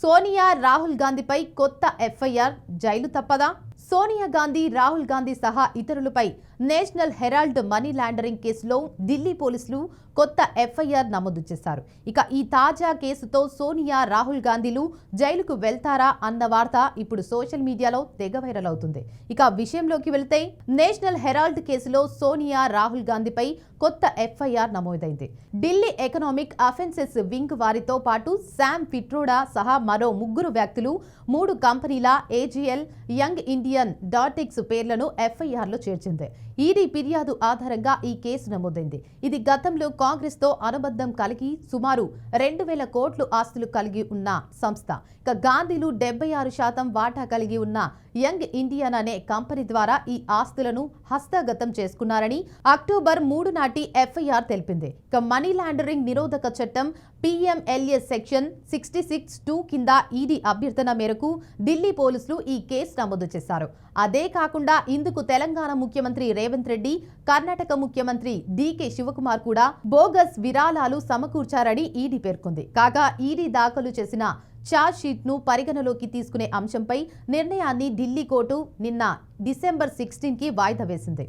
సోనియా రాహుల్ గాంధీపై కొత్త FIR, jail తప్పదా? సోనియా గాంధీ, రాహుల్ గాంధీ సహా ఇతరులపై నేషనల్ హెరాల్డ్ మనీ లాండరింగ్ కేసులో ఢిల్లీ పోలీసులు కొత్త ఎఫ్ఐఆర్ నమోదు చేశారు. ఇక ఈ తాజా కేసుతో సోనియా, రాహుల్ గాంధీలు జైలుకు వెళ్తారా అన్న వార్త ఇప్పుడు సోషల్ మీడియాలో తెగ వైరల్ అవుతుంది. ఇక విషయంలోకి వెళితే నేషనల్ హెరాల్డ్ కేసులో సోనియా, రాహుల్ గాంధీపై కొత్త ఎఫ్ఐఆర్ నమోదైంది. ఢిల్లీ ఎకనామిక్ అఫెన్సెస్ వింగ్ వారితో పాటు శామ్ పిట్రోడా సహా మరో 3 వ్యక్తులు 3 కంపెనీల ఏజీఎల్, యంగ్ ఇండియన్ డాటిక్స్ పేర్లను ఎఫ్ఐఆర్లో చేర్చింది. ఈడీ ఫిర్యాదు ఆధారంగా ఈ కేసు నమోదైంది. ఇది గతంలో కాంగ్రెస్ తో అనుబంధం కలిగి సుమారు 2,000 కోట్లు ఆస్తులు కలిగి ఉన్న సంస్థ. ఇక గాంధీలు 76% వాటా కలిగి ఉన్న యంగ్ ఇండియన్ అనే కంపెనీ ద్వారా ఈ ఆస్తులను హస్తగతం చేసుకున్నారని అక్టోబర్ 3 నాటి ఎఫ్ఐఆర్ తెలిపింది. ఇక మనీ లాండరింగ్ నిరోధక చట్టం PMLA సెక్షన్ 66(2) కింద ఈడీ అభ్యర్థన మేరకు ఢిల్లీ పోలీసులు ఈ కేసు నమోదు చేశారు. అదే కాకుండా ఇందుకు తెలంగాణ ముఖ్యమంత్రి రేవంత్ రెడ్డి, కర్ణాటక ముఖ్యమంత్రి DK శివకుమార్ కూడా బోగస్ విరాళాలు సమకూర్చారని ఈడీ పేర్కొంది. కాగా ఈడీ దాఖలు చేసిన ఛార్జ్ షీట్ ను పరిగణలోకి తీసుకునే అంశంపై నిర్ణయాన్ని ఢిల్లీ కోర్టు నిన్న డిసెంబర్ 16కి వాయిదా వేసింది.